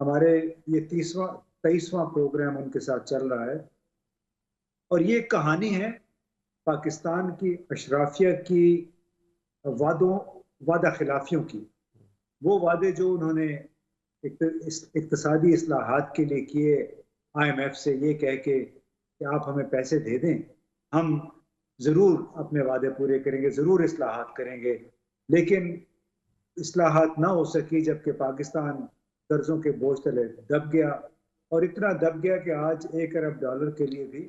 ہمارے یہ 23واں پروگرام ان کے ساتھ چل رہا ہے، اور یہ ایک کہانی ہے پاکستان کی اشرافیہ کی وعدہ خلافیوں کی. وہ وعدے جو انہوں نے اقتصادی اصلاحات کے لیے کیے IMF سے، یہ کہہ کے کہ آپ ہمیں پیسے دے دیں، ہم ضرور اپنے وعدے پورے کریں گے، ضرور اصلاحات کریں گے، لیکن اصلاحات نہ ہو سکی جبکہ پاکستان قرضوں کے بوجھ تلے دب گیا، اور اتنا دب گیا کہ آج $1 ارب کے لیے بھی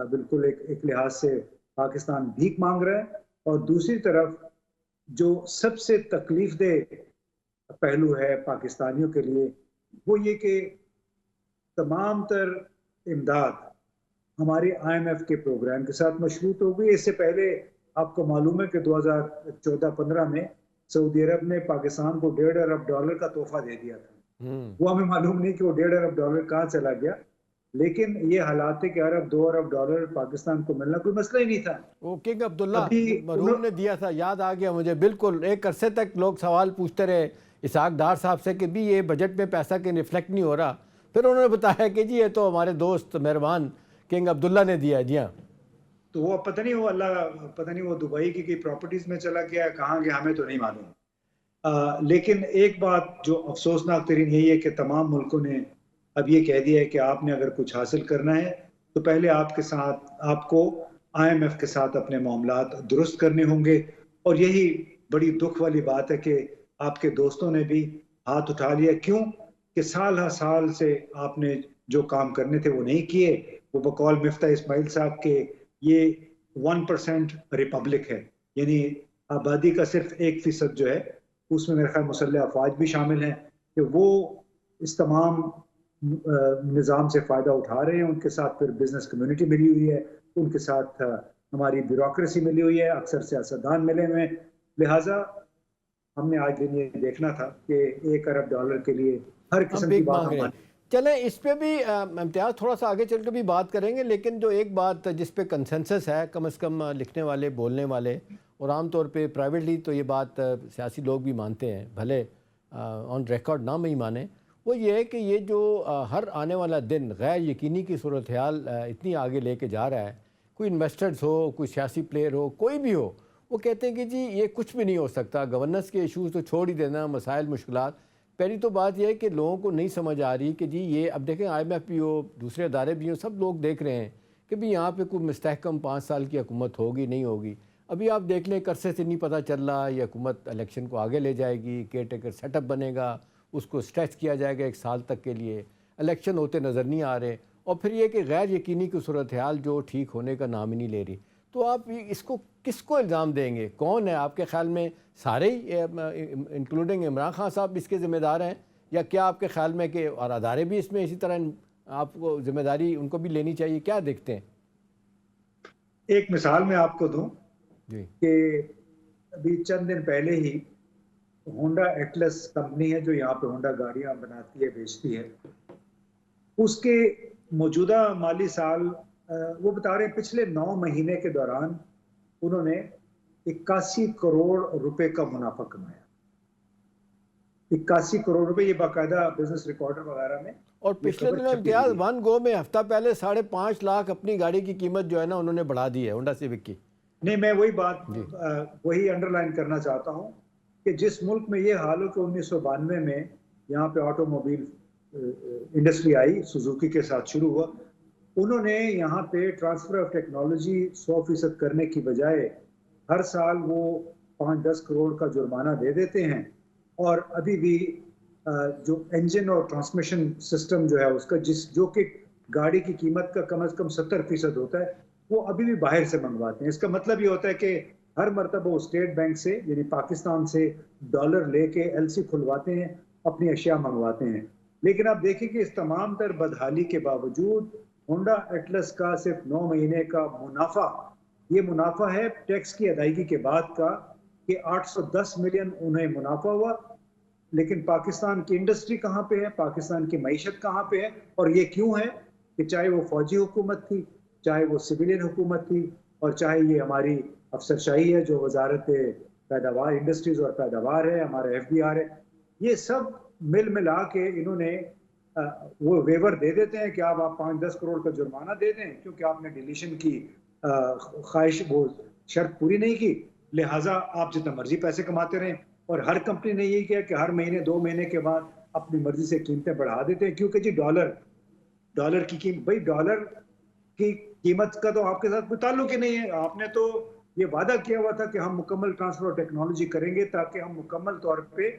بالکل ایک لحاظ سے پاکستان بھیک مانگ رہا ہے. اور دوسری طرف جو سب سے تکلیف دہ پہلو ہے پاکستانیوں کے لیے، وہ یہ کہ تمام تر امداد ہماری IMF کے پروگرام کے ساتھ مشروط ہو گئی. اس سے پہلے آپ کو معلوم ہے کہ 2014-15 میں سعودی عرب نے پاکستان کو $1.5 ارب کا تحفہ دے دیا تھا. وہ ہمیں معلوم نہیں کہ وہ $1.5 ارب کہاں چلا گیا، لیکن یہ حالات ہے کہ $2 ارب پاکستان کو ملنا کوئی مسئلہ ہی نہیں تھا. وہ کنگ عبداللہ مرحوم نے دیا تھا، یاد آ گیا مجھے بالکل. ایک عرصے تک لوگ سوال پوچھتے رہے اسحاق ڈار صاحب سے کہ بھی یہ بجٹ میں پیسہ کہ ریفلیکٹ نہیں ہو رہا، پھر انہوں نے بتایا کہ جی یہ تو ہمارے دوست مہربان کنگ عبداللہ نے دیا. جی ہاں، تو وہ پتہ نہیں وہ دبئی کی پراپرٹیز میں چلا گیا، کہاں گیا، ہمیں تو نہیں معلوم. لیکن ایک بات جو افسوسناک ترین یہی ہے کہ تمام ملکوں نے اب یہ کہہ دیا ہے کہ آپ نے اگر کچھ حاصل کرنا ہے تو پہلے آپ کو IMF کے ساتھ اپنے معاملات درست کرنے ہوں گے. اور یہی بڑی دکھ والی بات ہے کہ آپ کے دوستوں نے بھی ہاتھ اٹھا لیا. کیوں کہ سال ہر سال سے آپ نے جو کام کرنے تھے وہ نہیں کیے. وہ بقول مفتاح اسماعیل صاحب کے یہ 1% ریپبلک ہے، یعنی آبادی کا صرف 1% جو ہے اس میں میرے خیال مسلح افواج بھی شامل ہیں، کہ وہ اس تمام نظام سے فائدہ اٹھا رہے ہیں. ان کے ساتھ پھر بزنس کمیونٹی ملی ہوئی ہے، ان کے ساتھ ہماری بیوروکریسی ملی ہوئی ہے، اکثر سیاستدان ملے ہوئے ہیں. لہٰذا ہم نے آج دن یہ دیکھنا تھا کہ $1 ارب کے لیے ہر ہم قسم کی بھیک بات مانگ رہے ہیں. ہماری. چلیں اس پہ بھی امتیاز تھوڑا سا آگے چل کے بھی بات کریں گے، لیکن جو ایک بات جس پہ کنسنسس ہے کم از کم لکھنے والے، بولنے والے، اور عام طور پہ پرائیویٹلی تو یہ بات سیاسی لوگ بھی مانتے ہیں، بھلے آن ریکارڈ نہ میں ہی مانیں، وہ یہ ہے کہ یہ جو ہر آنے والا دن غیر یقینی کی صورتحال اتنی آگے لے کے جا رہا ہے. کوئی انویسٹرز ہو، کوئی سیاسی پلیئر ہو، کوئی بھی ہو، وہ کہتے ہیں کہ جی یہ کچھ بھی نہیں ہو سکتا. گورننس کے ایشوز تو چھوڑ ہی دینا، مسائل مشکلات. پہلی تو بات یہ ہے کہ لوگوں کو نہیں سمجھ آ رہی کہ جی یہ اب دیکھیں IMF بھی ہو، دوسرے ادارے بھی ہوں، سب لوگ دیکھ رہے ہیں کہ بھی یہاں پہ کوئی مستحکم 5 سال کی حکومت ہوگی نہیں ہوگی. ابھی آپ دیکھ لیں عرصے سے نہیں پتہ چل رہا یہ حکومت الیکشن کو آگے لے جائے گی، کیئر ٹیکر سیٹ اپ بنے گا، اس کو اسٹریچ کیا جائے گا 1 سال تک کے لیے. الیکشن ہوتے نظر نہیں آ رہے، اور پھر یہ کہ غیر یقینی کی صورتحال جو ٹھیک ہونے کا نام ہی نہیں لے رہی. تو آپ اس کو کس کو الزام دیں گے؟ کون ہے آپ کے خیال میں؟ سارے ہی انکلوڈنگ عمران خان صاحب اس کے ذمہ دار ہیں، یا کیا آپ کے خیال میں کہ اور ادارے بھی اس میں اسی طرح آپ کو ذمہ داری ان کو بھی لینی چاہیے؟ کیا دیکھتے ہیں؟ ایک مثال میں آپ کو دوں جی، کہ ابھی چند دن پہلے ہی ہونڈا ایٹلس کمپنی ہے جو یہاں پہ ہونڈا گاڑیاں بناتی ہے، بیچتی ہے، اس کے موجودہ مالی سال وہ بتا رہے ہیں پچھلے 9 مہینے کے دوران انہوں نے 81 کروڑ روپے کا منافع کمایا. 81 کروڑ روپے، یہ باقاعدہ بزنس ریکارڈر وغیرہ میں اور یہ پچھلے خبر دنوں چھپی امتیاز ہوئی ہے. 1 گو میں ہفتہ پہلے 5.5 لاکھ اپنی گاڑی کی قیمت جو ہے نا انہوں نے بڑھا دی ہے ہونڈا سیوک کی. نہیں، میں جی، وہی انڈر لائن کرنا چاہتا ہوں کہ جس ملک میں یہ حال ہو کہ 1992 میں یہاں پہ آٹو موبائل انڈسٹری آئی، سوزوکی کے ساتھ شروع ہوا، انہوں نے یہاں پہ ٹرانسفر آف ٹیکنالوجی 100% کرنے کی بجائے ہر سال وہ 5-10 کروڑ کا جرمانہ دے دیتے ہیں، اور ابھی بھی جو انجن اور ٹرانسمیشن سسٹم جو ہے اس کا جو کہ گاڑی کی قیمت کا کم از کم 70% ہوتا ہے، وہ ابھی بھی باہر سے منگواتے ہیں. اس کا مطلب یہ ہوتا ہے کہ ہر مرتبہ وہ اسٹیٹ بینک سے یعنی پاکستان سے ڈالر لے کے LC کھلواتے ہیں، اپنی اشیاء منگواتے ہیں. لیکن آپ دیکھیں کہ اس تمام تر بدحالی کے باوجود ہونڈا ایٹلس کا صرف 9 مہینے کا منافع، یہ منافع ہے ٹیکس کی ادائیگی کے بعد کا، کہ 810 ملین انہیں منافع ہوا. لیکن پاکستان کی انڈسٹری کہاں پہ ہے، پاکستان کی معیشت کہاں پہ ہے؟ اور یہ کیوں ہے کہ چاہے وہ فوجی حکومت تھی، چاہے وہ سویلین حکومت تھی، اور چاہے یہ ہماری افسرشاہی ہے جو وزارت انڈسٹریز اور پیداوار ہے، ہمارا FBR ہے، یہ سب ملا کے انہوں نے وہ ویور دے دیتے ہیں کہ آپ 5-10 کروڑ کا جرمانہ دے دیں کیونکہ آپ نے ڈیلیشن کی خواہش وہ شرط پوری نہیں کی، لہٰذا آپ جتنا مرضی پیسے کماتے رہیں. اور ہر کمپنی نے یہی کیا کہ ہر مہینے 2 مہینے کے بعد اپنی مرضی سے قیمتیں بڑھا دیتے ہیں کیونکہ جی ڈالر کی قیمت، بھائی ڈالر کی قیمت کا تو آپ کے ساتھ کوئی تعلق ہی نہیں ہے. آپ نے تو یہ وعدہ کیا ہوا تھا کہ ہم مکمل ٹرانسفر ٹیکنالوجی کریں گے تاکہ ہم مکمل طور پہ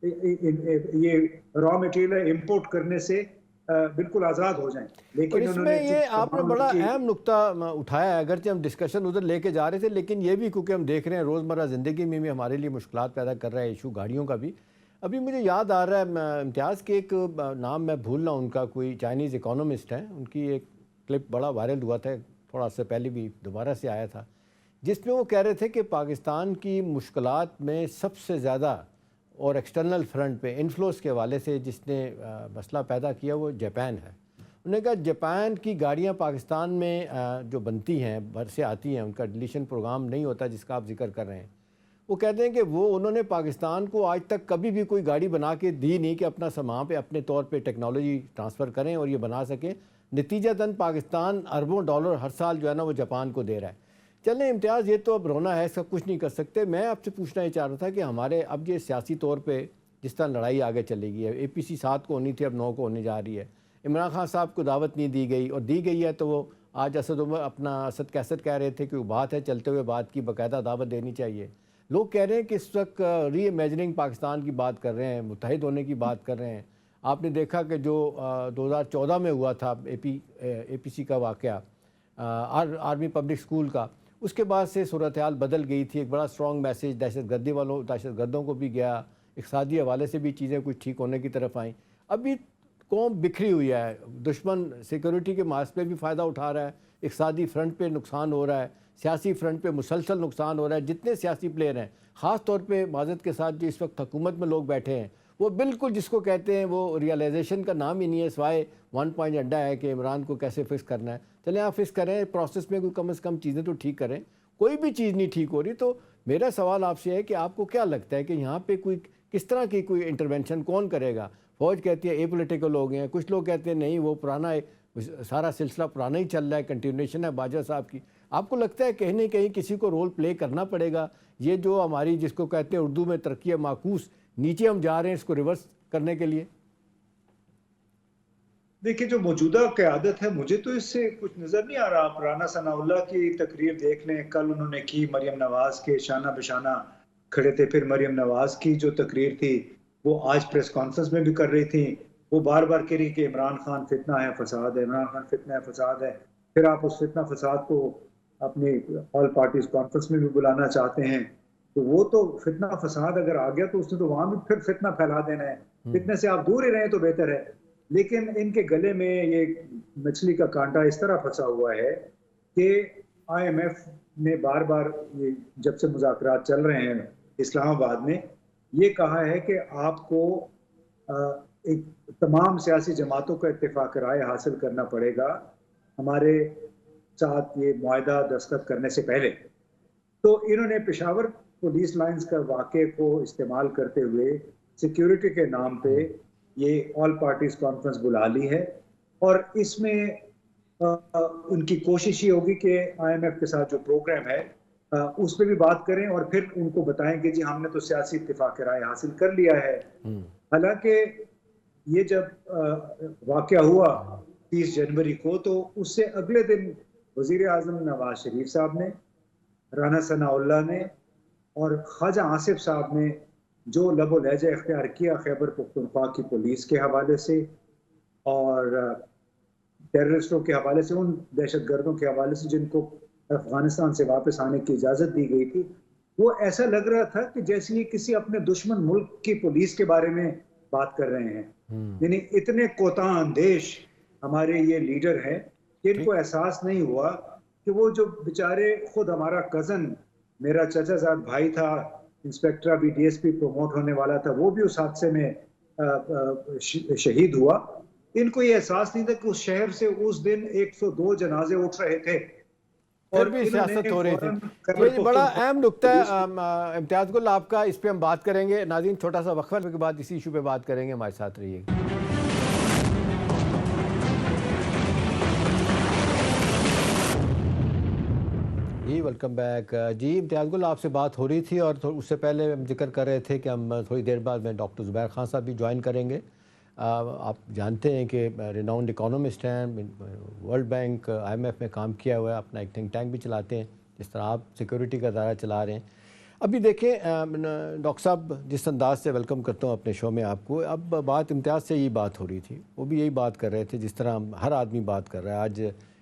یہ را مٹیریل امپورٹ کرنے سے بالکل آزاد ہو جائیں. اور لیکن اس انہوں میں نے یہ آپ نے بڑا اہم نقطہ اٹھایا ہے، اگرچہ ہم ڈسکشن ادھر لے کے جا رہے تھے لیکن یہ بھی کیونکہ ہم دیکھ رہے ہیں روزمرہ زندگی میں بھی ہمارے لیے مشکلات پیدا کر رہا ہے ایشو گاڑیوں کا بھی. ابھی مجھے یاد آ رہا ہے امتیاز کے ایک نام میں بھول رہا ہوں ان کا، کوئی چائنیز اکانومسٹ ہیں، ان کی ایک کلپ بڑا وائرل ہوا تھا تھوڑا سے پہلے بھی دوبارہ سے آیا تھا، جس میں وہ کہہ رہے تھے کہ پاکستان کی مشکلات میں سب سے زیادہ اور ایکسٹرنل فرنٹ پہ انفلوز کے حوالے سے جس نے مسئلہ پیدا کیا وہ جاپان ہے. انہوں نے کہا جاپان کی گاڑیاں پاکستان میں جو بنتی ہیں بھر سے آتی ہیں، ان کا ڈیلیشن پروگرام نہیں ہوتا جس کا آپ ذکر کر رہے ہیں. وہ کہتے ہیں کہ انہوں نے پاکستان کو آج تک کبھی بھی کوئی گاڑی بنا کے دی نہیں کہ اپنا سامان پہ اپنے طور پہ ٹیکنالوجی ٹرانسفر کریں اور یہ بنا سکیں. نتیجتاً پاکستان اربوں ڈالر ہر سال جو ہے نا وہ جاپان کو دے رہا ہے. چلیں امتیاز، یہ تو اب رونا ہے، اس کا کچھ نہیں کر سکتے. میں آپ سے پوچھنا یہ چاہ رہا تھا کہ ہمارے اب یہ سیاسی طور پہ جس طرح لڑائی آگے چلے گی ہے، APC 7 کو ہونی تھی اب 9 کو ہونے جا رہی ہے. عمران خان صاحب کو دعوت نہیں دی گئی، اور دی گئی ہے تو وہ آج اسد کیسٹ کہہ رہے تھے کہ وہ بات ہے چلتے ہوئے بات کی، باقاعدہ دعوت دینی چاہیے. لوگ کہہ رہے ہیں کہ اس وقت ری امیجننگ پاکستان کی بات کر رہے ہیں، متحد ہونے کی بات کر رہے ہیں. آپ نے دیکھا کہ جو 2014 میں ہوا تھا APC کا واقعہ، آرمی پبلک سکول کا، اس کے بعد سے صورتحال بدل گئی تھی. ایک بڑا سٹرونگ میسیج دہشت گردوں کو بھی گیا، اقتصادی حوالے سے بھی چیزیں کچھ ٹھیک ہونے کی طرف آئیں. ابھی قوم بکھری ہوئی ہے، دشمن سیکورٹی کے محاذ پہ بھی فائدہ اٹھا رہا ہے، اقتصادی فرنٹ پہ نقصان ہو رہا ہے، سیاسی فرنٹ پہ مسلسل نقصان ہو رہا ہے. جتنے سیاسی پلیئر ہیں، خاص طور پہ معذرت کے ساتھ جو اس وقت حکومت میں لوگ بیٹھے ہیں، وہ بالکل جس کو کہتے ہیں وہ ریئلائزیشن کا نام ہی نہیں ہے، سوائے 1 پوائنٹ اڈا ہے کہ عمران کو کیسے فکس کرنا ہے. چلیں آپ فکس کریں، پروسیس میں کوئی کم از کم چیزیں تو ٹھیک کریں. کوئی بھی چیز نہیں ٹھیک ہو رہی. تو میرا سوال آپ سے ہے کہ آپ کو کیا لگتا ہے کہ یہاں پہ کوئی کس طرح کی کوئی انٹرونشن کون کرے گا؟ فوج کہتی ہے اے پولیٹیکل ہو گئے ہیں، کچھ لوگ کہتے ہیں نہیں وہ پرانا ہے، سارا سلسلہ پرانا ہی چل رہا ہے، کنٹینیوشن ہے باجوہ صاحب کی. آپ کو لگتا ہے کہیں نہ کہیں کسی کو رول پلے کرنا پڑے گا؟ یہ جو ہماری جس کو کہتے ہیں اردو میں ترقی معکوس، نیچے ہم جا رہے ہیں اس کو ریورس کرنے کے لیے. دیکھیں جو موجودہ قیادت ہے مجھے تو اس سے کچھ نظر نہیں آ رہا. آپ رانا ثناء اللہ کی تقریر دیکھ لیں، کل انہوں نے کی مریم نواز کے شانہ بشانہ کھڑے تھے. پھر مریم نواز کی جو تقریر تھی وہ آج پریس کانفرنس میں بھی کر رہی تھی، وہ بار بار کہہ رہی کہ عمران خان فتنہ ہے فساد ہے، عمران خان فتنہ ہے فساد ہے. پھر آپ اس فتنہ فساد کو اپنی آل پارٹیز کانفرنس میں بھی بلانا چاہتے ہیں. تو وہ تو فتنہ فساد اگر آ گیا تو اس نے تو وہاں بھی پھر فتنہ پھیلا دینا ہے. فتنے سے آپ دور ہی رہیں تو بہتر ہے. لیکن ان کے گلے میں یہ مچھلی کا کانٹا اس طرح پھنسا ہوا ہے کہ IMF نے بار بار جب سے مذاکرات چل رہے ہیں اسلام آباد میں یہ کہا ہے کہ آپ کو ایک تمام سیاسی جماعتوں کا اتفاق رائے حاصل کرنا پڑے گا ہمارے ساتھ یہ معاہدہ دستخط کرنے سے پہلے. تو انہوں نے پشاور پولیس لائنز کا واقعے کو استعمال کرتے ہوئے سیکیورٹی کے نام پہ یہ آل پارٹیز کانفرنس بلا لی ہے، اور اس میں ان کی کوشش یہ ہوگی کہ IMF کے ساتھ جو پروگرام ہے اس پہ بھی بات کریں اور پھر ان کو بتائیں کہ جی ہم نے تو سیاسی اتفاق رائے حاصل کر لیا ہے. حالانکہ یہ جب واقعہ ہوا 30 جنوری کو تو اس سے اگلے دن وزیر اعظم نواز شریف صاحب نے، رانا ثناء اللہ نے اور خواجہ آصف صاحب نے جو لب و لہجہ اختیار کیا خیبر پختونخوا کی پولیس کے حوالے سے اور ٹیررسٹوں کے حوالے سے، ان دہشت گردوں کے حوالے سے جن کو افغانستان سے واپس آنے کی اجازت دی گئی تھی، وہ ایسا لگ رہا تھا کہ جیسے یہ کسی اپنے دشمن ملک کی پولیس کے بارے میں بات کر رہے ہیں. یعنی اتنے کوتاہ اندیش ہمارے یہ لیڈر ہیں کہ ان کو احساس نہیں ہوا کہ وہ جو بیچارے خود ہمارا کزن، میرا چچا زاد بھائی تھا، انسپیکٹر ابھی DSP پروموٹ ہونے والا تھا، وہ بھی اس حادثے میں شہید ہوا. ان کو یہ احساس نہیں تھا کہ اس شہر سے اس دن 102 جنازے اٹھ رہے تھے اور بھی سیاست ہو رہی تھی. یہ بڑا اہم نقطہ ہے امتیاز گل آپ کا، اس پہ ہم بات کریں گے. ناظرین چھوٹا سا وقفہ کے بعد اسی ایشو پہ بات کریں گے، ہمارے ساتھ رہیے گا. جی ویلکم بیک جی امتیاز گل آپ سے بات ہو رہی تھی اور اس سے پہلے ہم ذکر کر رہے تھے کہ ہم تھوڑی دیر بعد میں ڈاکٹر زبیر خان صاحب بھی جوائن کریں گے. آپ جانتے ہیں کہ ریناؤنڈ اکانومسٹ ہیں, world bank I M F میں کام کیا ہوا ہے, اپنا ایک تھنک ٹینک بھی چلاتے ہیں جس طرح آپ سیکورٹی کا ادارہ چلا رہے ہیں. ابھی دیکھیں ڈاکٹر صاحب جس انداز سے ویلکم کرتا ہوں اپنے شو میں آپ کو, اب بات امتیاز سے یہی بات ہو رہی تھی, وہ بھی یہی بات کر رہے تھے جس طرح ہر آدمی بات کر رہا ہے. آج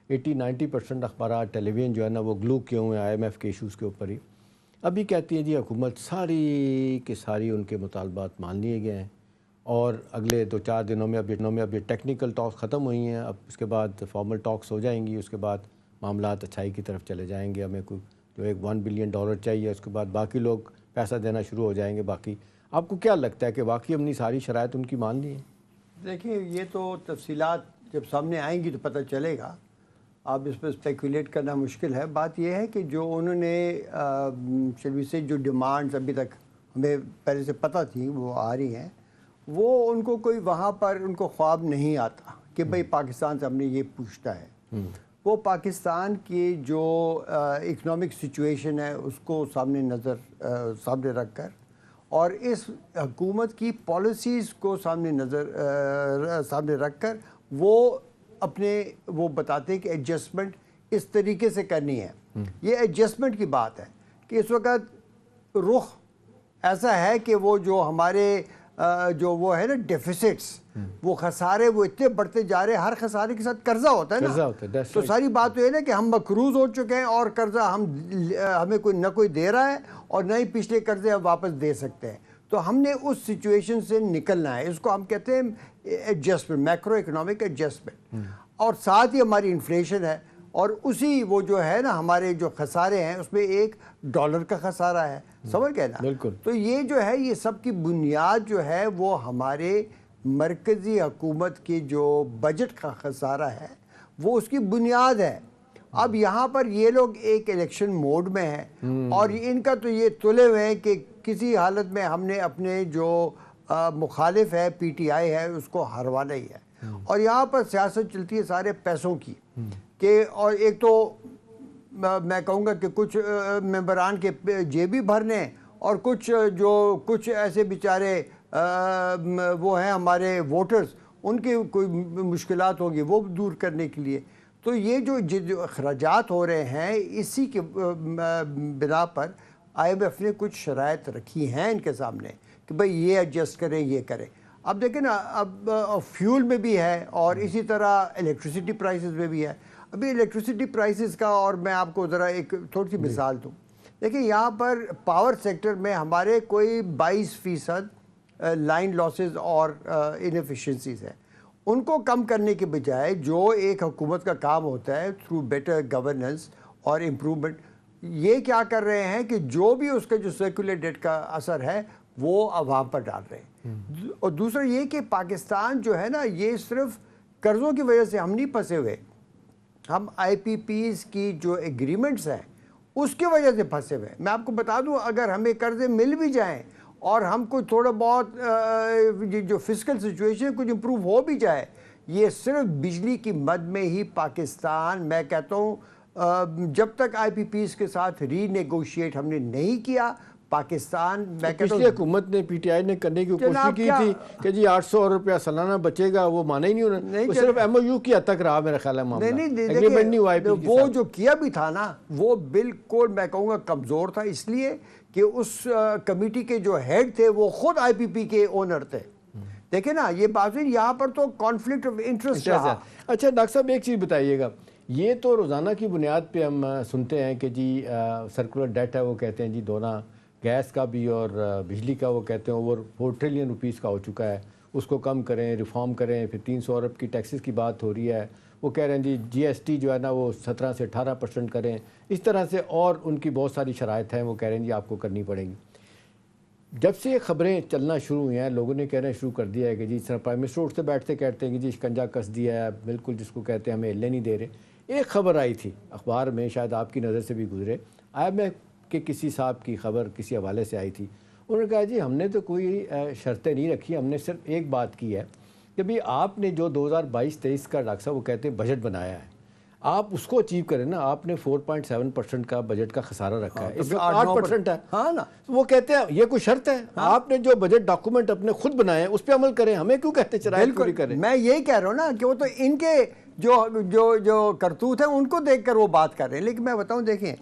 80-90% اخبارات ٹیلی ویژن جو ہے نا وہ گلو کیے ہوئے ہیں آئی ایم ایف کے ایشوز کے اوپر ہی. ابھی کہتی ہیں جی حکومت ساری کی ساری ان کے مطالبات مان لیے گئے ہیں اور اگلے 2-4 دنوں میں اب یہ ٹیکنیکل ٹاکس ختم ہوئی ہیں, اب اس کے بعد فارمل ٹاکس ہو جائیں گی, اس کے بعد معاملات اچھائی کی طرف چلے جائیں گے. ہمیں کوئی جو ایک $1 بلین چاہیے, اس کے بعد باقی لوگ پیسہ دینا شروع ہو جائیں گے. باقی آپ کو کیا لگتا ہے کہ واقعی ہم نے ساری شرائط ان کی مان لی ہیں؟ دیکھیں یہ تو تفصیلات جب سامنے آئیں گی تو پتہ چلے گا, اب اس پہ اسپیکولیٹ کرنا مشکل ہے. بات یہ ہے کہ جو انہوں نے شلوی سے جو ڈیمانڈز ابھی تک ہمیں پہلے سے پتہ تھی وہ آ رہی ہیں, وہ ان کو کوئی وہاں پر ان کو خواب نہیں آتا کہ بھئی پاکستان سے ہم نے یہ پوچھتا ہے. وہ پاکستان کی جو اکنامک سچویشن ہے اس کو سامنے رکھ کر اور اس حکومت کی پالیسیز کو سامنے رکھ کر وہ بتاتے ہیں کہ ایڈجسٹمنٹ اس طریقے سے کرنی ہے. یہ ایڈجسٹمنٹ کی بات ہے کہ اس وقت رخ ایسا ہے کہ وہ جو ہمارے جو وہ ہے نا ڈیفیسٹس, وہ خسارے وہ اتنے بڑھتے جا رہے ہیں. ہر خسارے کے ساتھ قرضہ ہوتا ہے نا, تو ساری بات تو یہ نا کہ ہم مقروض ہو چکے ہیں اور قرضہ ہمیں کوئی دے رہا ہے اور نہ ہی پچھلے قرضے ہم واپس دے سکتے ہیں. تو ہم نے اس سچویشن سے نکلنا ہے. اس کو ہم کہتے ہیں ایڈجسٹمنٹ, میکرو اکنامک ایڈجسٹمنٹ. اور ساتھ ہی ہماری انفلیشن ہے, اور اسی وہ جو ہے نا ہمارے جو خسارے ہیں اس میں $1 کا خسارہ ہے, سمجھ گئے نا. بالکل. تو یہ جو ہے یہ سب کی بنیاد جو ہے وہ ہمارے مرکزی حکومت کی جو بجٹ کا خسارہ ہے وہ اس کی بنیاد ہے. اب یہاں پر یہ لوگ ایک الیکشن موڈ میں ہیں اور ان کا تو یہ تلے ہوئے ہیں کہ کسی حالت میں ہم نے اپنے جو مخالف ہے پی ٹی آئی ہے اس کو ہروانا ہی ہے. اور یہاں پر سیاست چلتی ہے سارے پیسوں کی, کہ اور ایک تو میں کہوں گا کہ کچھ ممبران کے جیبی بھرنے اور کچھ ایسے بیچارے وہ ہیں ہمارے ووٹرز, ان کی کوئی مشکلات ہوگی وہ دور کرنے کے لیے. تو یہ جو اخراجات ہو رہے ہیں اسی کے بنا پر آئی ایم ایف نے کچھ شرائط رکھی ہیں ان کے سامنے کہ بھئی یہ ایڈجسٹ کریں, یہ کریں. اب دیکھیں نا, اب فیول میں بھی ہے اور اسی طرح الیکٹریسٹی پرائسز میں بھی ہے. ابھی الیکٹریسٹی پرائسز کا اور میں آپ کو ذرا ایک تھوڑی سی مثال دوں. دیکھیں یہاں پر پاور سیکٹر میں ہمارے کوئی 22% لائن لاسز اور انیفیشنسیز ہیں. ان کو کم کرنے کے بجائے جو ایک حکومت کا کام ہوتا ہے تھرو بیٹر گورننس اور امپرومنٹ, یہ کیا کر رہے ہیں کہ جو بھی اس کا جو سرکولر ڈیٹ کا اثر ہے وہ عوام پر ڈال رہے ہیں. اور دوسرا یہ کہ پاکستان جو ہے نا یہ صرف قرضوں کی وجہ سے ہم نہیں پھنسے ہوئے, ہم آئی پی پیز کی جو ایگریمنٹس ہیں اس کی وجہ سے پھنسے ہوئے. میں آپ کو بتا دوں اگر ہمیں قرضے مل بھی جائیں اور ہم کو تھوڑا بہت جو فسکل سچویشن کچھ امپروو ہو بھی جائے, یہ صرف بجلی کی مد میں ہی پاکستان, میں کہتا ہوں جب تک آئی پی پیز کے ساتھ ری نیگوشیٹ ہم نے نہیں کیا پاکستان, میں کہتا ہوں پچھلی حکومت نے پی ٹی آئی نے کرنے کی کوشش کی تھی کہ جی $800 سالانہ بچے گا, وہ مانا ہی نہیں انہوں نے, صرف ایم او یو کی حد تک رہا میرا خیال ہے معاملہ, ایگریمنٹ نہیں ہوا ہے. وہ جو کیا بھی تھا نا وہ بالکل میں کہوں گا کمزور تھا, اس لیے کہ اس کمیٹی کے جو ہیڈ تھے وہ خود آئی پی پی کے اونر تھے. دیکھیں نا یہ بات یہاں پر تو کانفلکٹ آف انٹرسٹ رہا. اچھا ڈاکٹر صاحب ایک چیز بتائیے گا, یہ تو روزانہ کی بنیاد پہ ہم سنتے ہیں کہ جی سرکولر ڈیٹ ہے, وہ کہتے ہیں جی دونا گیس کا بھی اور بجلی کا, وہ کہتے ہیں اوور $4 ٹریلین کا ہو چکا ہے, اس کو کم کریں, ریفارم کریں. پھر 300 ارب کی ٹیکسز کی بات ہو رہی ہے, وہ کہہ رہے ہیں جی جی ایس ٹی جو ہے نا وہ 17 سے 18% کریں. اس طرح سے اور ان کی بہت ساری شرائط ہیں, وہ کہہ رہے ہیں جی آپ کو کرنی پڑیں گی. جب سے یہ خبریں چلنا شروع ہوئی ہیں لوگوں نے کہنا شروع کر دیا ہے کہ جی اس طرح پرائم منسٹر اٹھتے بیٹھتے کہتے ہیں کہ جی شکنجہ کس دیا ہے, بالکل جس کو کہتے ہیں ہمیں ہلنے نہیں دے رہے. ایک خبر آئی تھی اخبار میں, شاید آپ کی نظر سے بھی گزرے, آئی ایم کہ کسی صاحب کی خبر کسی حوالے سے آئی تھی. انہوں نے کہا جی ہم نے تو کوئی شرطیں نہیں رکھی, ہم نے صرف ایک بات کی ہے کہ بھئی آپ نے جو 2022-23 کا ڈاکٹر صاحب وہ کہتے ہیں بجٹ بنایا ہے, آپ اس کو اچیو کریں نا. آپ نے 4.7% کا بجٹ کا خسارہ رکھا ہے, اس تو وقت 8% ہے. ہاں نا, وہ کہتے ہیں یہ کوئی شرط ہے, آپ نے جو بجٹ ڈاکومنٹ اپنے خود بنائے ہیں اس پہ عمل کریں, ہمیں کیوں کہتے شرائط پوری کریں. میں یہی کہہ رہا ہوں نا کہ وہ تو ان کے جو کرتوت ہیں ان کو دیکھ کر وہ بات کر رہے ہیں. لیکن میں بتاؤں, دیکھیں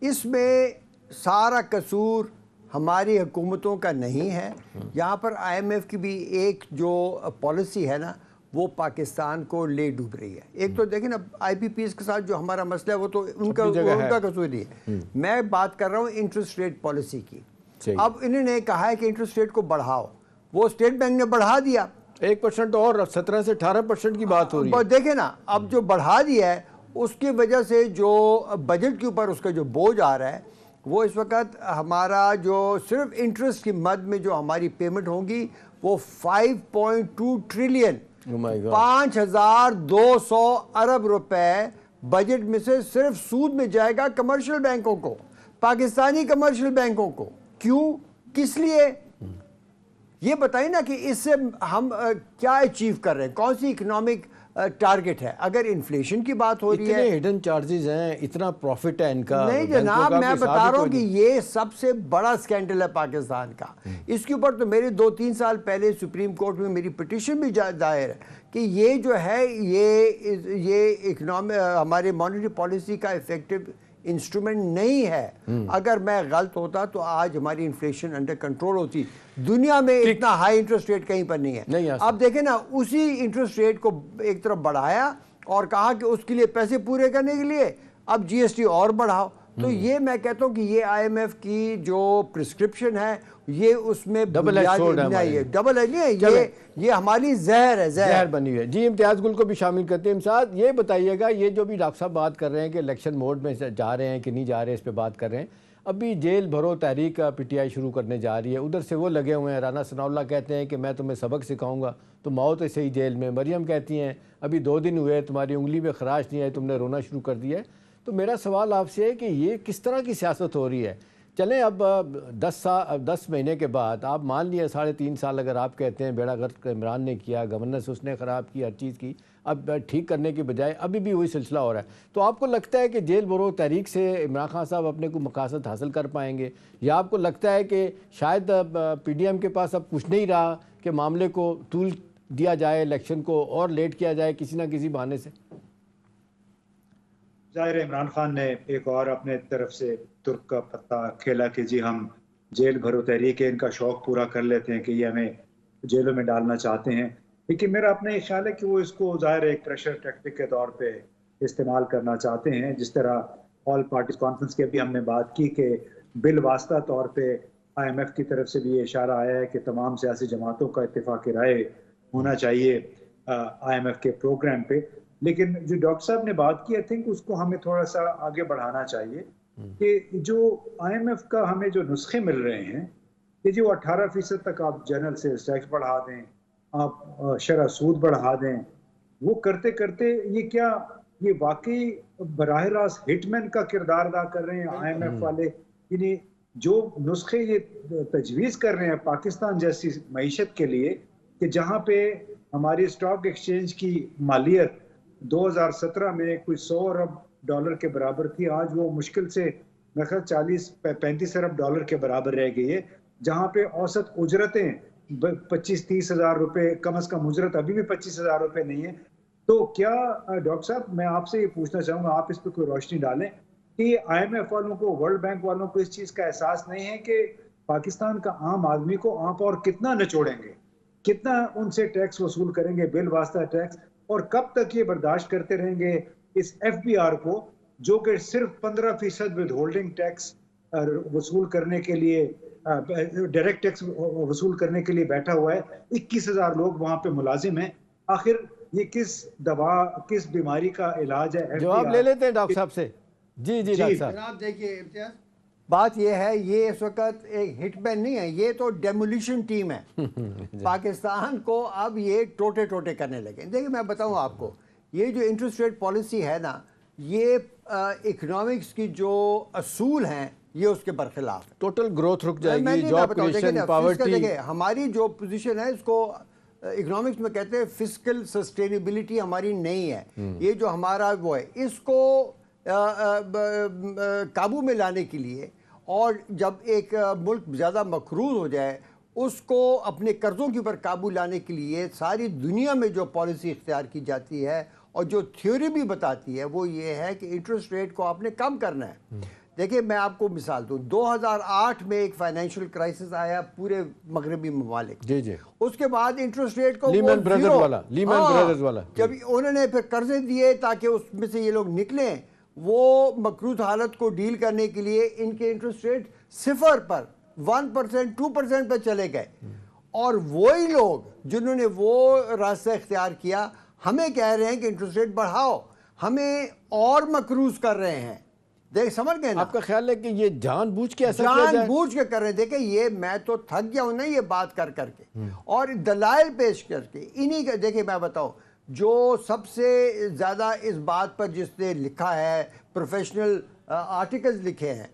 اس میں سارا قصور ہماری حکومتوں کا نہیں ہے. یہاں پر آئی ایم ایف کی بھی ایک جو پالیسی ہے نا وہ پاکستان کو لے ڈوب رہی ہے. ایک تو دیکھیں نا آئی پی پیز کے ساتھ جو ہمارا مسئلہ ہے وہ تو ان کا قصور نہیں ہے. میں بات کر رہا ہوں انٹرسٹ ریٹ پالیسی کی. اب انہوں نے کہا ہے کہ انٹرسٹ ریٹ کو بڑھاؤ, وہ اسٹیٹ بینک نے بڑھا دیا 1% اور 17 سے 18% کی بات ہو رہی ہے. دیکھیں نا, اب جو بڑھا دیا ہے اس کی وجہ سے جو بجٹ کے اوپر اس کا جو بوجھ آ رہا ہے وہ اس وقت ہمارا جو صرف انٹرسٹ کی مد میں جو ہماری پیمنٹ ہوگی وہ 5.2 ٹریلین 5200 ارب روپے بجٹ میں سے صرف سود میں جائے گا کمرشل بینکوں کو, پاکستانی کمرشل بینکوں کو. کیوں, کس لیے, یہ بتائیں نا کہ اس سے ہم کیا اچیو کر رہے ہیں, کون سی اکنامک ٹارگٹ ہے. اگر انفلیشن کی بات ہو رہی ہے, اتنے ہڈن چارجز ہیں, اتنا پروفٹ ہے ان کا. نہیں جناب, میں بتا رہا ہوں کہ یہ سب سے بڑا سکینڈل ہے پاکستان کا. اس کے اوپر تو میرے 2-3 سال پہلے سپریم کورٹ میں میری پٹیشن بھی دائر ہے کہ یہ جو ہے یہ ہمارے مانیٹری پالیسی کا افیکٹو انسٹرومنٹ نہیں ہے. اگر میں غلط ہوتا تو آج ہماری انفلیشن انڈر کنٹرول ہوتی. دنیا میں اتنا ہائی انٹرسٹ ریٹ کہیں پر نہیں ہے. اب دیکھیں نا, اسی انٹرسٹ ریٹ کو ایک طرف بڑھایا اور کہا کہ اس کے لیے پیسے پورے کرنے کے لیے اب جی ایس ٹی اور بڑھاؤ. تو یہ میں کہتا ہوں کہ یہ آئی ایم ایف کی جو پرسکرپشن ہے یہ اس میں ڈبل یہ ہماری زہر بنی ہوئی ہے. جی امتیاز گل کو بھی شامل کرتے ہیں. امتیاز, یہ بتائیے گا, یہ جو بھی ڈاکٹر صاحب بات کر رہے ہیں کہ الیکشن موڈ میں جا رہے ہیں کہ نہیں جا رہے, اس پہ بات کر رہے ہیں. ابھی جیل بھرو تحریک پی ٹی آئی شروع کرنے جا رہی ہے, ادھر سے وہ لگے ہوئے ہیں. رانا ثناء اللہ کہتے ہیں کہ میں تمہیں سبق سکھاؤں گا, تو موت ہے صحیح جیل میں. مریم کہتی ہیں ابھی 2 دن ہوئے, تمہاری انگلی میں خراش نہیں ہے, تم نے رونا شروع کر دیا ہے. تو میرا سوال آپ سے ہے کہ یہ کس طرح کی سیاست ہو رہی ہے. چلیں اب 10 مہینے کے بعد آپ مان لیے 3.5 سال اگر آپ کہتے ہیں بیڑا غرق عمران نے کیا, گورننس اس نے خراب کی, ہر چیز کی, اب ٹھیک کرنے کی بجائے ابھی بھی وہی سلسلہ ہو رہا ہے. تو آپ کو لگتا ہے کہ جیل برو تحریک سے عمران خان صاحب اپنے کو مقاصد حاصل کر پائیں گے, یا آپ کو لگتا ہے کہ شاید پی ڈی ایم کے پاس اب کچھ نہیں رہا کہ معاملے کو طول دیا جائے, الیکشن کو اور لیٹ کیا جائے کسی نہ کسی بہانے سے؟ ظاہر عمران خان نے ایک اور اپنے طرف سے ترک کا پتہ کھیلا کہ جی ہم جیل بھرو تحریک ہے, ان کا شوق پورا کر لیتے ہیں کہ یہ ہمیں جیلوں میں ڈالنا چاہتے ہیں. لیکن میرا اپنا یہ خیال ہے کہ وہ اس کو ظاہر ایک پریشر ٹیکٹک کے طور پہ استعمال کرنا چاہتے ہیں. جس طرح آل پارٹیز کانفرنس کی ابھی ہم نے بات کی کہ بالواسطہ طور پہ آئی ایم ایف کی طرف سے بھی یہ اشارہ آیا ہے کہ تمام سیاسی جماعتوں کا اتفاق رائے ہونا چاہیے آئی ایم ایف کے پروگرام پہ. لیکن جو ڈاکٹر صاحب نے بات کی, آئی تھنک اس کو ہمیں تھوڑا سا آگے بڑھانا چاہیے کہ جو آئی ایم ایف کا ہمیں جو نسخے مل رہے ہیں کہ جو 18% تک آپ جنرل سیلز ٹیکس بڑھا دیں, آپ شرح سود بڑھا دیں, وہ کرتے کرتے یہ واقعی براہ راست ہٹ مین کا کردار ادا کر رہے ہیں آئی ایم ایف والے. یعنی جو نسخے یہ تجویز کر رہے ہیں پاکستان جیسی معیشت کے لیے کہ جہاں پہ ہماری اسٹاک ایکسچینج کی مالیت 2017 میں کوئی $100 ارب کے برابر تھی, آج وہ مشکل سے میرے خیال 40-35 ارب کے برابر رہ گئی ہے. جہاں پہ اوسط اجرتیں 25-30 ہزار روپے, کم از کم اجرت ابھی بھی 25 ہزار روپے نہیں ہے. تو کیا ڈاکٹر صاحب میں آپ سے یہ پوچھنا چاہوں گا, آپ اس پہ کوئی روشنی ڈالیں کہ آئی ایم ایف والوں کو, ورلڈ بینک والوں کو اس چیز کا احساس نہیں ہے کہ پاکستان کا عام آدمی کو آپ اور کتنا نچوڑیں گے, کتنا ان سے ٹیکس وصول کریں گے, بل واسطہ ٹیکس, اور کب تک یہ برداشت کرتے رہیں گے اس ایف بی آر کو جو کہ صرف 15% ود ہولڈنگ ٹیکس وصول کرنے کے لیے, ڈائریکٹ ٹیکس وصول کرنے کے لیے بیٹھا ہوا ہے. 21,000 لوگ وہاں پہ ملازم ہیں. آخر یہ کس دوا, کس بیماری کا علاج ہے؟ جواب لے لیتے ہیں ڈاکٹر صاحب سے. جی ڈاکٹر صاحب. جناب دیکھیے امتیاز, بات یہ ہے یہ اس وقت ایک ہٹ مین نہیں ہے, یہ تو ڈیمولیشن ٹیم ہے. پاکستان کو اب یہ ٹوٹے کرنے لگے. دیکھیں میں بتاؤں آپ کو, یہ جو انٹرسٹ ریٹ پالیسی ہے نا, یہ اکنامکس کی جو اصول ہیں یہ اس کے برخلاف ہے. ٹوٹل گروتھ رک جائے گی, جاب کریشن, پاورٹی. ہماری جو پوزیشن ہے اس کو اکنامکس میں کہتے ہیں فسکل سسٹینیبلٹی ہماری نہیں ہے. یہ جو ہمارا وہ ہے اس کو قابو میں لانے کے لیے، اور جب ایک ملک زیادہ مقروض ہو جائے اس کو اپنے قرضوں کے اوپر قابو لانے کے لیے ساری دنیا میں جو پالیسی اختیار کی جاتی ہے اور جو تھیوری بھی بتاتی ہے وہ یہ ہے کہ انٹرسٹ ریٹ کو آپ نے کم کرنا ہے. دیکھیں میں آپ کو مثال دوں، 2008 میں ایک فائنینشیل کرائسس آیا پورے مغربی ممالک. جی جی. اس کے بعد انٹرسٹ ریٹ کو لیمن بردرز والا جب انہوں نے پھر قرضے دیے تاکہ اس میں سے یہ لوگ نکلیں، وہ مقروض حالت کو ڈیل کرنے کے لیے ان کے انٹرسٹ ریٹ 0 پر 1% 2% پہ چلے گئے. اور وہی لوگ جنہوں نے وہ راستہ اختیار کیا ہمیں کہہ رہے ہیں کہ انٹرسٹ ریٹ بڑھاؤ، ہمیں اور مقروض کر رہے ہیں. دیکھ سمجھ گئے نا؟ آپ کا خیال ہے کہ یہ جان بوجھ کے ایسا کیا جان جائے؟ بوجھ کے کر رہے ہیں. دیکھیں یہ میں تو تھک گیا ہوں نا یہ بات کر کر کے اور دلائل پیش کر کے انہی کا. دیکھیں میں بتاؤں، جو سب سے زیادہ اس بات پر جس نے لکھا ہے، پروفیشنل آرٹیکلز لکھے ہیں،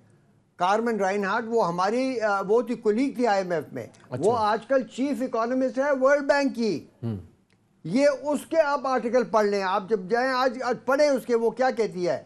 کارمن رائن ہارٹ، وہ ہماری وہ تھی کولیگ تھی IMF میں. وہ آج کل چیف اکانومسٹ ہے ورلڈ بینک کی. یہ اس کے آپ آرٹیکل پڑھ لیں، آپ جب جائیں آج پڑھیں اس کے. وہ کیا کہتی ہے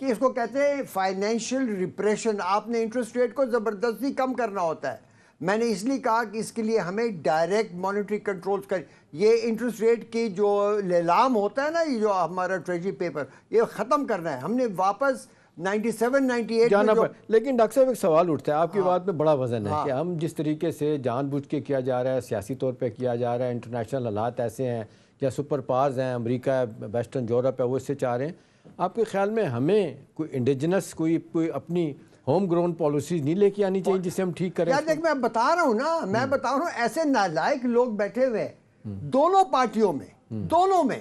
کہ اس کو کہتے ہیں فائنینشیل ریپریشن. آپ نے انٹرسٹ ریٹ کو زبردستی کم کرنا ہوتا ہے. میں نے اس لیے کہا کہ اس کے لیے ہمیں ڈائریکٹ مانیٹری کنٹرولز کر، یہ انٹرسٹ ریٹ کی جو لیلام ہوتا ہے نا، یہ جو ہمارا ٹریجری پیپر، یہ ختم کرنا ہے. ہم نے واپس 97-98 جانا میں پر. لیکن ڈاکٹر صاحب ایک سوال اٹھتا ہے، آپ کی بات میں بڑا وزن ہے کہ ہم جس طریقے سے جان بوجھ کے کیا جا رہا ہے، سیاسی طور پہ کیا جا رہا ہے، انٹرنیشنل حالات ایسے ہیں یا سپر پاورز ہیں، امریکہ ہے، ویسٹرن یورپ ہے، وہ اس سے چاہ رہے ہیں. آپ کے خیال میں ہمیں کوئی انڈیجنس کوئی اپنی ہوم گرون پالیسیز نہیں لے کے آنی چاہیے جسے ہم ٹھیک کریں؟ یار دیکھ میں بتا رہا ہوں نا، میں بتا رہا ہوں ایسے نالائق لوگ بیٹھے ہوئے دونوں پارٹیوں میں، دونوں میں.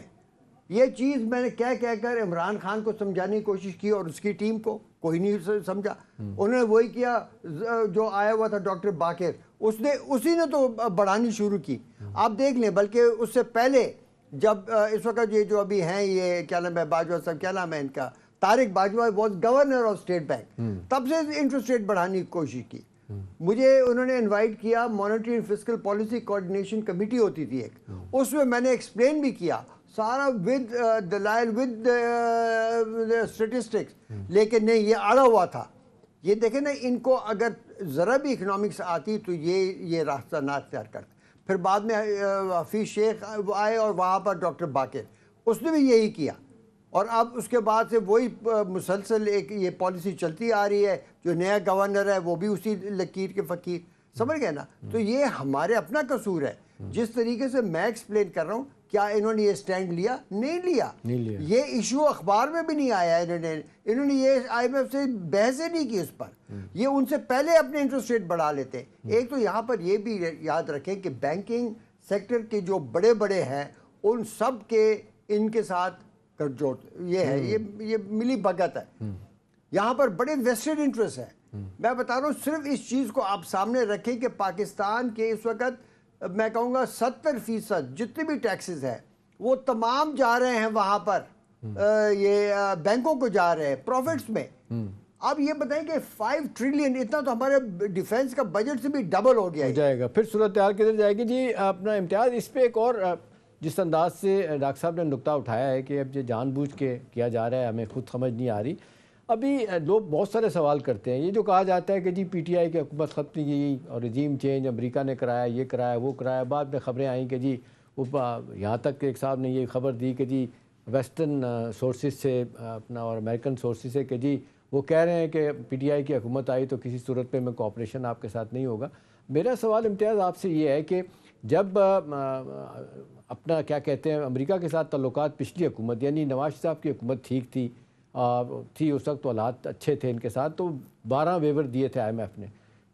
یہ چیز میں نے کہہ کر عمران خان کو سمجھانے کی کوشش کی اور اس کی ٹیم کو، کوئی نہیں سمجھا. انہوں نے وہی کیا جو آیا ہوا تھا ڈاکٹر باقر، اسی نے تو بڑھانی شروع کی. آپ دیکھ لیں، بلکہ اس سے پہلے جب اس وقت یہ جو ابھی ہیں، یہ کیا نام ہے، باجوہ صاحب، کیا نام ہے ان کا، Tariq Bajwa was governor of state bank, تب سے انٹرسٹ ریٹ بڑھانے کی کوشش کی. مجھے انہوں نے انوائٹ کیا، monetary and fiscal policy coordination committee ہوتی تھی ایک، اس میں میں نے ایکسپلین بھی کیا سارا ود دلائل ود اسٹیٹسٹکس. لیکن نہیں، یہ اڑا ہوا تھا. یہ دیکھیں نا، ان کو اگر ذرا بھی اکنامکس آتی تو یہ راستہ نہ اختیار کرتے. پھر بعد میں حفیظ شیخ آئے اور وہاں پر ڈاکٹر باقر، اس نے بھی یہی کیا. اور اب اس کے بعد سے وہی مسلسل ایک یہ پالیسی چلتی آ رہی ہے. جو نیا گورنر ہے وہ بھی اسی لکیر کے فقیر. سمجھ گئے نا؟ تو یہ ہمارے اپنا قصور ہے. جس طریقے سے میں ایکسپلین کر رہا ہوں، کیا انہوں نے یہ سٹینڈ لیا؟ نہیں لیا. یہ ایشو اخبار میں بھی نہیں آیا. انہوں نے یہ IMF سے بحث ہی نہیں کی اس پر. یہ ان سے پہلے اپنے انٹرسٹ ریٹ بڑھا لیتے. ایک تو یہاں پر یہ بھی یاد رکھیں کہ بینکنگ سیکٹر کے جو بڑے بڑے ہیں ان سب کے ان کے ساتھ جوڑ یہ ہے، یہ ملی بھگت ہے. یہاں پر بڑے ویسٹڈ انٹرسٹ ہیں. میں بتا رہا ہوں، صرف اس چیز کو آپ سامنے رکھیں کہ پاکستان کے اس وقت میں کہوں گا 70% جتنے بھی ٹیکسز ہیں وہ تمام جا رہے ہیں وہاں پر، یہ بینکوں کو جا رہے ہیں پروفٹس میں. اب یہ بتائیں کہ 5 ٹریلین اتنا تو ہمارے ڈیفینس کا بجٹ سے بھی ڈبل ہو گیا جائے گا. پھر صورتحال کدھر جائے گی؟ جی اپنا امتیاز اس پہ ایک اور جس انداز سے ڈاکٹر صاحب نے نقطہ اٹھایا ہے کہ اب یہ جان بوجھ کے کیا جا رہا ہے، ہمیں خود سمجھ نہیں آ رہی. ابھی لوگ بہت سارے سوال کرتے ہیں. یہ جو کہا جاتا ہے کہ جی PTI کی حکومت ختم کی اور رجیم چینج امریکہ نے کرایا، یہ کرایا، وہ کرایا. بعد میں خبریں آئیں کہ جی یہاں تک کہ ایک صاحب نے یہ خبر دی کہ جی ویسٹرن سورسز سے اپنا اور امریکن سورسز سے کہ جی وہ کہہ رہے ہیں کہ PTI کی حکومت آئی تو کسی صورت پہ میں کوآپریشن آپ کے ساتھ نہیں ہوگا. میرا سوال امتیاز آپ سے یہ ہے کہ جب اپنا کیا کہتے ہیں امریکہ کے ساتھ تعلقات پچھلی حکومت یعنی نواز صاحب کی حکومت ٹھیک تھی اس وقت تو حالات اچھے تھے ان کے ساتھ، تو 12 ویور دیے تھے IMF نے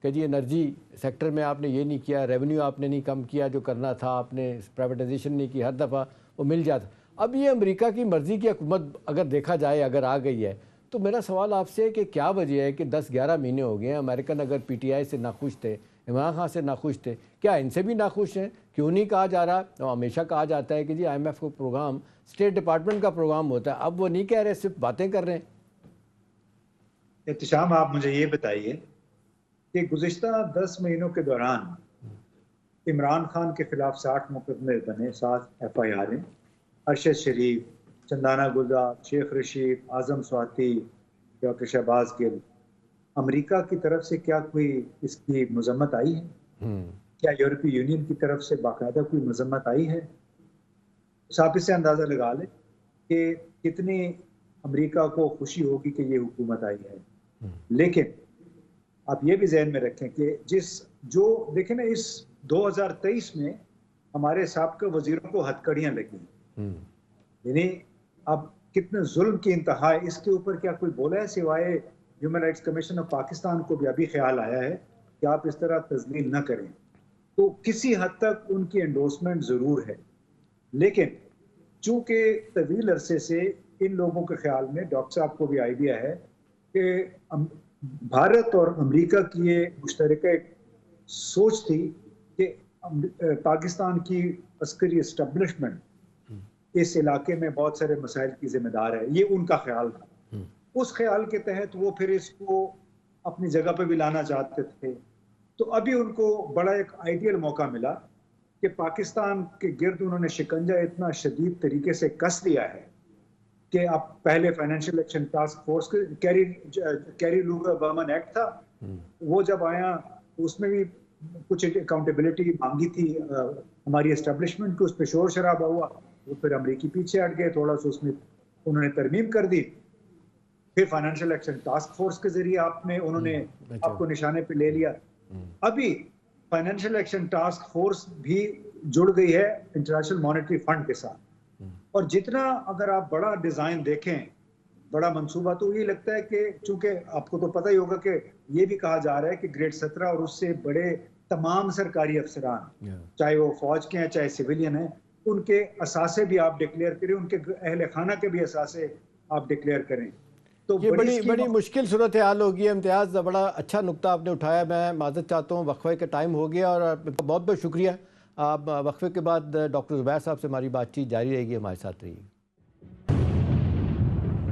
کہ جی انرجی سیکٹر میں آپ نے یہ نہیں کیا، ریونیو آپ نے نہیں کم کیا جو کرنا تھا، آپ نے پرائیویٹائزیشن نہیں کی، ہر دفعہ وہ مل جاتا. اب یہ امریکہ کی مرضی کی حکومت اگر دیکھا جائے اگر آ گئی ہے تو میرا سوال آپ سے ہے کہ کیا وجہ ہے کہ 10-11 مہینے ہو گئے ہیں امریکن اگر PTI سے ناخوش تھے، عمران خان سے ناخوش تھے، کیا ان سے بھی ناخوش ہیں؟ کیوں نہیں کہا جا رہا؟ تو ہمیشہ کہا جاتا ہے کہ جی IMF کو پروگرام اسٹیٹ ڈپارٹمنٹ کا پروگرام ہوتا ہے. اب وہ نہیں کہہ رہے، صرف باتیں کر رہے ہیں. احتشام آپ مجھے یہ بتائیے کہ گزشتہ 10 مہینوں کے دوران عمران خان کے خلاف 60 مقدمے بنے، 7 FIR ہیں، ارشد شریف، چندانہ گلزار، شیخ رشید، اعظم سواتی، ڈاکٹر شہباز گل، امریکہ کی طرف سے کیا کوئی اس کی مذمت آئی ہے؟ کیا یورپی یونین کی طرف سے باقاعدہ کوئی مذمت آئی ہے؟ آپ اس سے اندازہ لگا لیں کہ کتنی امریکہ کو خوشی ہوگی کہ یہ حکومت آئی ہے۔ لیکن آپ یہ بھی ذہن میں رکھیں کہ دیکھیں نا، اس 2023 میں ہمارے سابقہ وزیروں کو ہتھکڑیاں لگی، یعنی اب کتنے ظلم کی انتہا ہے۔ اس کے اوپر کیا کوئی بولا ہے سوائے human rights commission of Pakistan کو بھی ابھی خیال آیا ہے کہ آپ اس طرح تذلیل نہ کریں؟ تو کسی حد تک ان کی انڈورسمنٹ ضرور ہے، لیکن چونکہ طویل عرصے سے ان لوگوں کے خیال میں، ڈاکٹر صاحب کو بھی آئیڈیا ہے کہ بھارت اور امریکہ کی یہ مشترکہ ایک سوچ تھی کہ پاکستان کی عسکری اسٹیبلشمنٹ اس علاقے میں بہت سارے مسائل کی ذمہ دار ہے، یہ ان کا خیال تھا۔ اس خیال کے تحت وہ پھر اس کو اپنی جگہ پہ بھی لانا چاہتے تھے۔ تو ابھی ان کو بڑا ایک آئیڈیل موقع ملا کہ پاکستان کے گرد انہوں نے شکنجہ اتنا شدید طریقے سے کس دیا ہے کہ اب پہلے financial action task force Kerry Lugar Berman act تھا، وہ جب آیا اس میں بھی کچھ اکاؤنٹیبلٹی مانگی تھی ہماری اسٹیبلشمنٹ کو، اس پہ شور شرابہ ہوا، وہ پھر امریکی پیچھے ہٹ گئے تھوڑا سا، اس میں انہوں نے ترمیم کر دی۔ پھر فائنینشیل ایکشن ٹاسک فورس کے ذریعے انہوں نے آپ کو نشانے پہ لے لیا۔ ابھی فائنینشیل ایکشن ٹاسک فورس بھی جڑ گئی ہے انٹرنیشنل مانیٹری فنڈ کے ساتھ، اور جتنا اگر آپ بڑا ڈیزائن دیکھیں، بڑا منصوبہ، تو یہ لگتا ہے کہ چونکہ آپ کو تو پتہ ہی ہوگا کہ یہ بھی کہا جا رہا ہے کہ گریڈ 17 اور اس سے بڑے تمام سرکاری افسران، چاہے وہ فوج کے ہیں چاہے سویلین ہیں، ان کے اثاثے بھی آپ ڈکلیئر کریں، ان کے اہل خانہ کے بھی اثاثے آپ ڈکلیئر کریں۔ تو یہ بڑی مشکل صورتحال ہوگی۔ امتیاز، بڑا اچھا نقطہ آپ نے اٹھایا۔ میں معذرت چاہتا ہوں، وقفے کا ٹائم ہو گیا، اور بہت بہت شکریہ۔ آپ وقفے کے بعد ڈاکٹر زبیر صاحب سے ہماری بات چیت جاری رہے گی، ہمارے ساتھ رہیے۔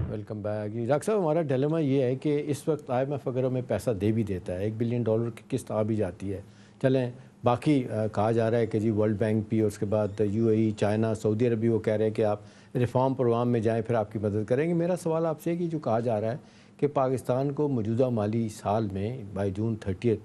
Welcome back. ڈاکٹر صاحب، ہمارا ڈیلیما یہ ہے کہ اس وقت IMF اگر ہمیں پیسہ دے بھی دیتا ہے، $1 بلین کی قسط آ بھی جاتی ہے، چلیں باقی کہا جا رہا ہے کہ جی ورلڈ بینک بھی، اور اس کے بعد UAE، چائنا، سعودی عرب بھی وہ کہہ رہے ہیں کہ آپ ریفارم پروگرام میں جائیں، پھر آپ کی مدد کریں گے۔ میرا سوال آپ سے ہے کہ جو کہا جا رہا ہے کہ پاکستان کو موجودہ مالی سال میں بائی جون 30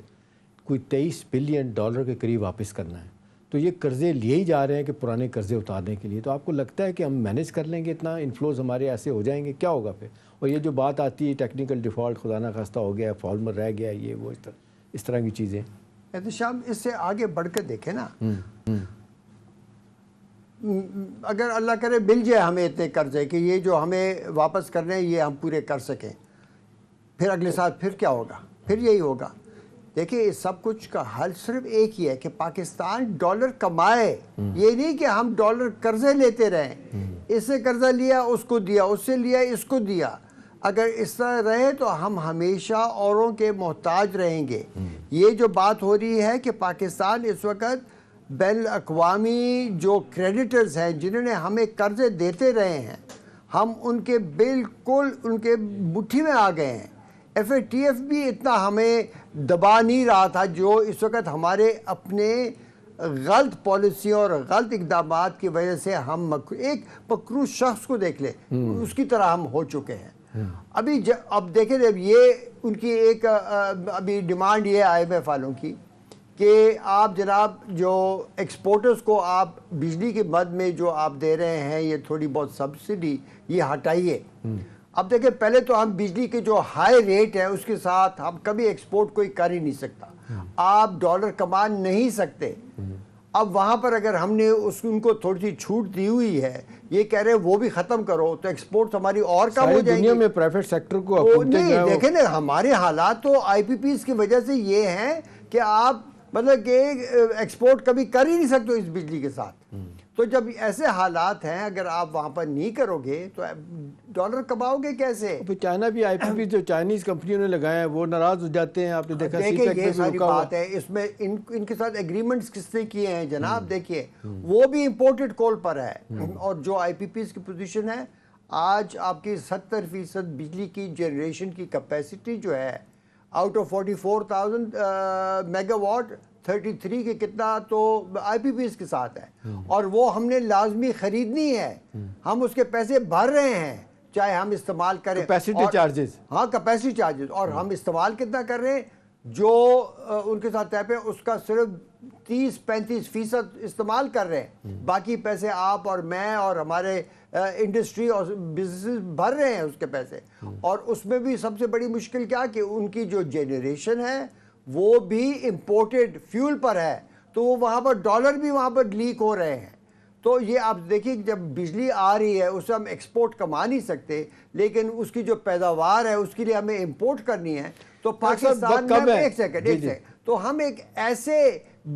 کوئی $23 بلین کے قریب واپس کرنا ہے، تو یہ قرضے لیے ہی جا رہے ہیں کہ پرانے قرضے اتارنے کے لیے، تو آپ کو لگتا ہے کہ ہم مینیج کر لیں گے، اتنا انفلوز ہمارے ایسے ہو جائیں گے؟ کیا ہوگا پھر؟ اور یہ جو بات آتی ہے ٹیکنیکل ڈیفالٹ، خدا نہ خواستہ ہو گیا، فارمر رہ گیا، یہ وہ اس طرح کی چیزیں۔ احتشام، اس سے آگے بڑھ کے دیکھیں نا، اگر اللہ کرے مل جائے ہمیں اتنے قرضے کہ یہ جو ہمیں واپس کرنے ہیں یہ ہم پورے کر سکیں، پھر اگلے سال پھر کیا ہوگا؟ پھر یہی ہوگا۔ دیکھیں، اس سب کچھ کا حل صرف ایک ہی ہے کہ پاکستان ڈالر کمائے، یہ نہیں کہ ہم ڈالر قرضے لیتے رہیں، اس سے قرضہ لیا اس کو دیا، اس سے لیا اس کو دیا۔ اگر اس طرح رہے تو ہم ہمیشہ اوروں کے محتاج رہیں گے۔ یہ جو بات ہو رہی ہے کہ پاکستان اس وقت بین الاقوامی جو کریڈیٹرز ہیں جنہوں نے ہمیں قرضے دیتے رہے ہیں، ہم ان کے بالکل ان کے مٹھی میں آ گئے ہیں۔ FATF بھی اتنا ہمیں دبا نہیں رہا تھا جو اس وقت ہمارے اپنے غلط پالیسیوں اور غلط اقدامات کی وجہ سے ہم ایک مکروہ شخص کو دیکھ لیں، اس کی طرح ہم ہو چکے ہیں۔ اب دیکھیں، جب یہ ان کی ایک ابھی ڈیمانڈ یہ ہے IMF والوں کی کہ آپ جناب جو ایکسپورٹرز کو آپ بجلی کے مد میں جو آپ دے رہے ہیں یہ تھوڑی بہت سبسڈی یہ ہٹائیے۔ اب دیکھیں، پہلے تو ہم بجلی کے جو ہائی ریٹ ہے اس کے ساتھ ہم کبھی ایکسپورٹ کوئی کر ہی نہیں سکتا، آپ ڈالر کما نہیں سکتے۔ اب وہاں پر اگر ہم نے ان کو تھوڑی سی چھوٹ دی ہوئی ہے، یہ کہہ رہے ہیں وہ بھی ختم کرو، تو ایکسپورٹ ہماری اور کم ہو جائیں گی۔ دنیا میں پرائیویٹ سیکٹر کو نہیں، دیکھیں نا، ہمارے حالات تو IPPs کی وجہ سے یہ ہیں کہ آپ مطلب کہ ایکسپورٹ کبھی کر ہی نہیں سکتے اس بجلی کے ساتھ۔ تو جب ایسے حالات ہیں، اگر آپ وہاں پر نہیں کرو گے تو ڈالر کماؤ گے کیسے؟ چائنا بھی IPP جو چائنیز کمپنیوں نے لگائے ہیں وہ ناراض ہو جاتے ہیں، آپ نے دیکھا۔ دیکھیں، یہ ساری بات ہے، اس میں ان کے ساتھ ایگریمنٹس کس نے کیے ہیں جناب؟ دیکھیے، وہ بھی امپورٹڈ کول پر ہے، اور جو IPPs کی پوزیشن ہے آج آپ کی 70% بجلی کی جنریشن کی کیپیسٹی جو ہے، آؤٹ آف 44,000 میگا واٹ 33 کے کتنا تو آئی پی پیز کے ساتھ ہے، اور وہ ہم نے لازمی خریدنی ہے، ہم اس کے پیسے بھر رہے ہیں چاہے ہم استعمال کریں، کیپیسٹی چارجز، ہاں کیپیسٹی چارجز، اور ہم استعمال کتنا کر رہے ہیں، جو ان کے ساتھ طے پہ اس کا صرف 30-35% استعمال کر رہے ہیں، باقی پیسے آپ اور میں اور ہمارے انڈسٹری اور بزنس بھر رہے ہیں اس کے پیسے. اور اس میں بھی سب سے بڑی مشکل کیا کہ ان کی جو جنریشن ہے وہ بھی امپورٹڈ فیول پر ہے، تو وہ وہاں پر ڈالر بھی وہاں پر لیک ہو رہے ہیں. تو یہ آپ دیکھیں جب بجلی آ رہی ہے اسے ہم ایکسپورٹ کما نہیں سکتے، لیکن اس کی جو پیداوار ہے اس کے لیے ہمیں امپورٹ کرنی ہے. تو پاکستان میں ایک سیکنڈ تو ہم ایک ایسے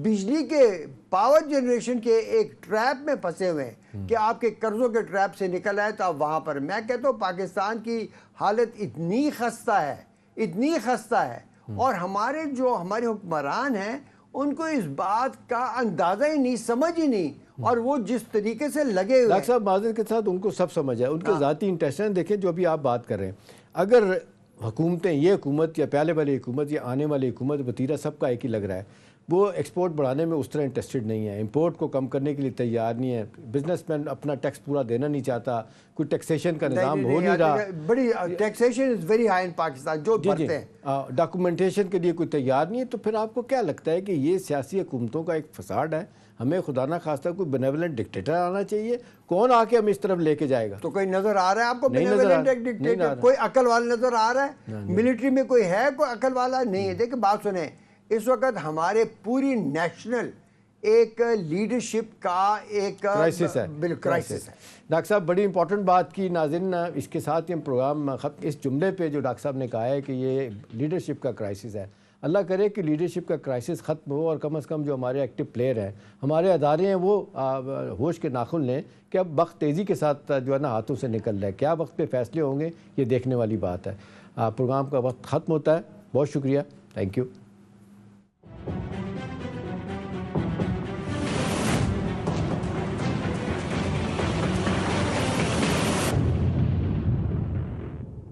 بجلی کے پاور جنریشن کے ایک ٹریپ میں پھنسے ہوئے ہیں کہ آپ کے قرضوں کے ٹریپ سے نکل آئے تو آپ وہاں پر. میں کہتا ہوں پاکستان کی حالت اتنی خستہ ہے اور ہمارے حکمران ہیں ان کو اس بات کا اندازہ ہی نہیں، سمجھ ہی نہیں، اور وہ جس طریقے سے لگے ہوئے. ڈاکٹر صاحب معذرت کے ساتھ ان کو سب سمجھ ہے، ان کے ذاتی انٹرسٹ دیکھیں جو ابھی آپ بات کر رہے ہیں. اگر حکومتیں، یہ حکومت یا پہلے والی حکومت یا آنے والی حکومت، وتیرہ سب کا ایک ہی لگ رہا ہے، وہ ایکسپورٹ بڑھانے میں اس طرح انٹرسٹڈ نہیں ہے، امپورٹ کو کم کرنے کے لیے تیار نہیں ہے، بزنس مین اپنا ٹیکس پورا دینا نہیں چاہتا، کوئی ٹیکسیشن کا نظام ہو نہیں رہا، بڑی taxation is very high in Pakistan جو بھرتے ہیں، ڈاکومنٹیشن کے لیے کوئی تیار نہیں ہے. تو پھر آپ کو کیا لگتا ہے کہ یہ سیاسی حکومتوں کا ایک فساد ہے؟ ہمیں خدا نہ خواستہ کوئی بینیولنٹ ڈکٹیٹر آنا چاہیے، کون آ کے ہم اس طرف لے کے جائے گا؟ تو کوئی نظر آ رہا ہے آپ کو نہیں نظر آ ڈکٹیٹر؟ کوئی عقل والا نظر آ رہا ہے؟ ملٹری میں کوئی ہے کوئی عقل والا؟ نہیں ہے. دیکھیں بات سنیں، اس وقت ہمارے پوری نیشنل ایک لیڈرشپ کا ایک کرائسس ہے. کرائسس ہے. ڈاکٹر صاحب بڑی امپورٹنٹ بات کی. ناظرین اس کے ساتھ ہی ہم پروگرام ختم. اس جملے پہ جو ڈاکٹر صاحب نے کہا ہے کہ یہ لیڈرشپ کا کرائسس ہے، اللہ کرے کہ لیڈرشپ کا کرائسس ختم ہو اور کم از کم جو ہمارے ایکٹیو پلیئر ہیں، ہمارے ادارے ہیں، وہ ہوش کے ناخن لیں کہ اب وقت تیزی کے ساتھ جو ہے نا ہاتھوں سے نکل رہا ہے. کیا وقت پہ فیصلے ہوں گے یہ دیکھنے والی بات ہے. پروگرام کا وقت ختم ہوتا ہے. بہت شکریہ. Thank you.